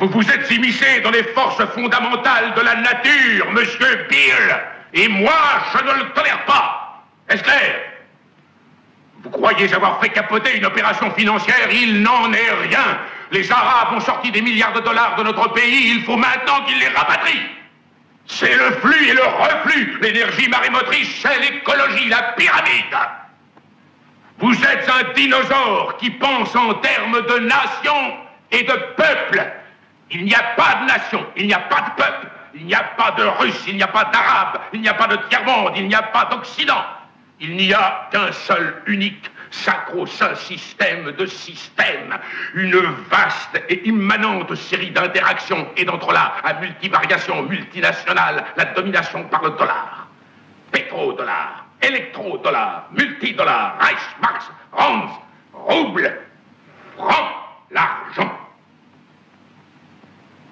Vous vous êtes immiscé dans les forces fondamentales de la nature, monsieur Bill. Et moi, je ne le tolère pas. Est-ce clair? Vous croyez avoir fait capoter une opération financière? Il n'en est rien. Les Arabes ont sorti des milliards de dollars de notre pays. Il faut maintenant qu'ils les rapatrient. C'est le flux et le reflux. L'énergie marémotrice, c'est l'écologie, la pyramide. Vous êtes un dinosaure qui pense en termes de nation et de peuple. Il n'y a pas de nation, il n'y a pas de peuple, il n'y a pas de Russe, il n'y a pas d'Arabe, il n'y a pas de tiers-monde, il n'y a pas d'Occident. Il n'y a qu'un seul, unique, sacro-saint système de systèmes. Une vaste et immanente série d'interactions et d'entrelacs à multivariation multinationale, la domination par le dollar. Pétrodollar, électrodollar, multidollar, Reichsmarks, Rands, rouble, franc, l'argent.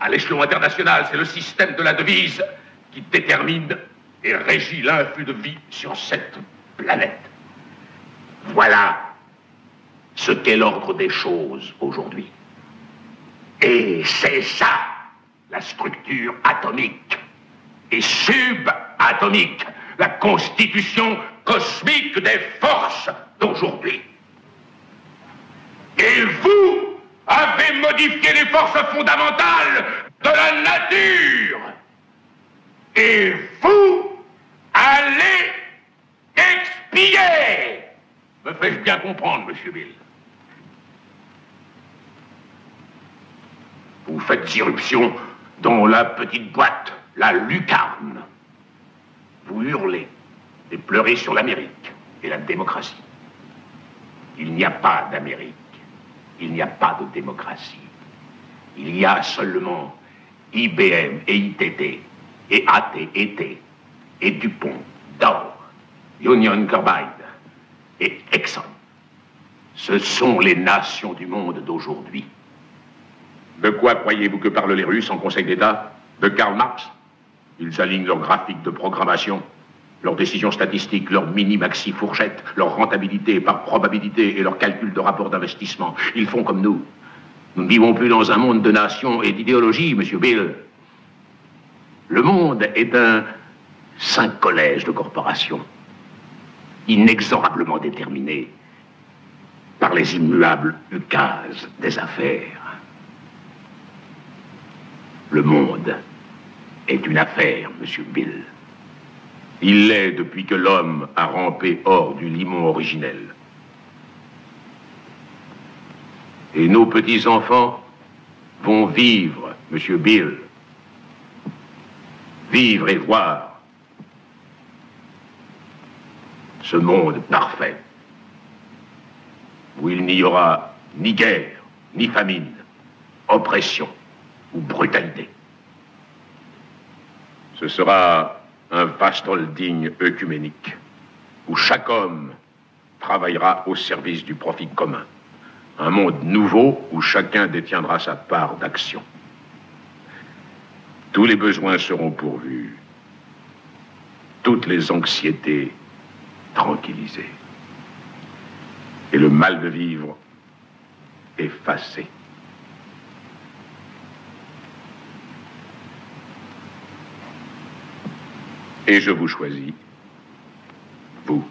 À l'échelon international, c'est le système de la devise qui détermine et régit l'influx de vie sur cette planète. Voilà ce qu'est l'ordre des choses aujourd'hui. Et c'est ça, la structure atomique et subatomique, la constitution cosmique des forces d'aujourd'hui. Et vous avez modifié les forces fondamentales de la nature. Et vous allez expier. Me fais-je bien comprendre, monsieur Bill? Vous faites irruption dans la petite boîte, la lucarne. Vous hurlez et pleurez sur l'Amérique et la démocratie. Il n'y a pas d'Amérique. Il n'y a pas de démocratie. Il y a seulement IBM et ITT et AT&T et DuPont, Dow, Union Carbide et Exxon. Ce sont les nations du monde d'aujourd'hui. De quoi croyez-vous que parlent les Russes en Conseil d'État? De Karl Marx? Ils alignent leurs graphiques de programmation, leurs décisions statistiques, leurs mini-maxi fourchettes, leur rentabilité par probabilité et leurs calculs de rapport d'investissement. Ils font comme nous. Nous ne vivons plus dans un monde de nations et d'idéologies, monsieur Bill. Le monde est un saint collège de corporations, inexorablement déterminé par les immuables ukases des affaires. Le monde est une affaire, monsieur Bill. Il l'est depuis que l'homme a rampé hors du limon originel. Et nos petits-enfants vont vivre, monsieur Bill. Vivre et voir ce monde parfait où il n'y aura ni guerre, ni famine, oppression ou brutalité. Ce sera un vaste holding œcuménique où chaque homme travaillera au service du profit commun. Un monde nouveau où chacun détiendra sa part d'action. Tous les besoins seront pourvus. Toutes les anxiétés tranquillisées. Et le mal de vivre effacé. Et je vous choisis, vous,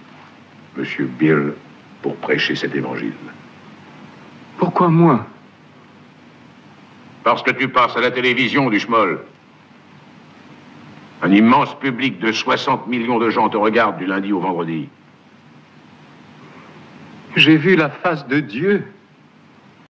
monsieur Bill, pour prêcher cet évangile. Pourquoi moi? Parce que tu passes à la télévision, du schmoll. Un immense public de 60 millions de gens te regarde du lundi au vendredi. J'ai vu la face de Dieu.